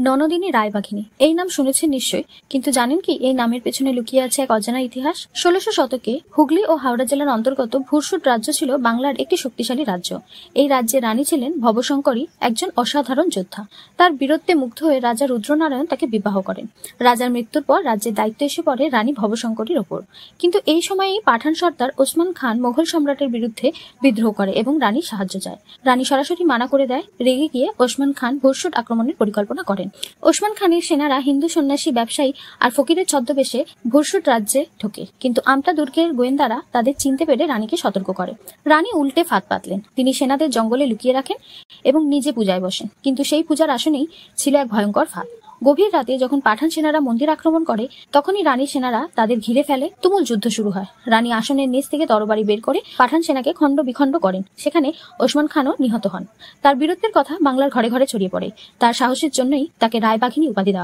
ননদিনী রায়বাঘিনী এই নাম শুনেছেন নিশ্চয়ই, কিন্তু জানেন কি এই নামের পেছনে লুকিয়ে আছে এক অজানা ইতিহাস। ১৬০০ শতকে হুগলি ও হাওড়া জেলার অন্তর্গত ভুরসুট রাজ্য ছিল বাংলার একটি শক্তিশালী রাজ্য। এই রাজ্যে রানী ছিলেন ভবশঙ্করী, একজন অসাধারণ যোদ্ধা। তার বীরত্বে মুগ্ধ হয়ে রাজা রুদ্রনারায়ণ তাকে বিবাহ করেন। রাজার মৃত্যুর পর রাজ্যের দায়িত্ব এসে পড়ে রানী ভবশঙ্করীর ওপর। কিন্তু এই সময়েই পাঠান সর্দার ওসমান খান মোগল সম্রাটের বিরুদ্ধে বিদ্রোহ করে এবং রানীর সাহায্য চায়। রানী সরাসরি মানা করে দেয়। রেগে গিয়ে ওসমান খান ভুরসুট আক্রমণের পরিকল্পনা করেন। ওসমান খানের সেনারা হিন্দু সন্ন্যাসী, ব্যবসায়ী আর ফকিরের ছদ্মবেশে ভুরসুট রাজ্যে ঢোকে, কিন্তু আমতা দুর্গের গোয়েন্দারা তাদের চিনতে পেরে রানীকে সতর্ক করে। রানী উল্টে ফাঁদ পাতলেন। তিনি সেনাদের জঙ্গলে লুকিয়ে রাখেন এবং নিজে পূজায় বসেন, কিন্তু সেই পূজার আসনেই ছিল এক ভয়ঙ্কর ফাঁদ। গভীর রাতে যখন পাঠান সেনারা মন্দির আক্রমণ করে, তখনই রানীর সেনারা তাদের ঘিরে ফেলে। তুমুল যুদ্ধ শুরু হয়। রানী আসনের নিচ থেকে তরবারি বের করে পাঠান সেনাকে খণ্ড বিখণ্ড করেন। সেখানে ওসমান খানও নিহত হন। তার বীরত্বের কথা বাংলার ঘরে ঘরে ছড়িয়ে পড়ে। তার সাহসের জন্যই তাকে রায়বাঘিনী উপাধি দেওয়া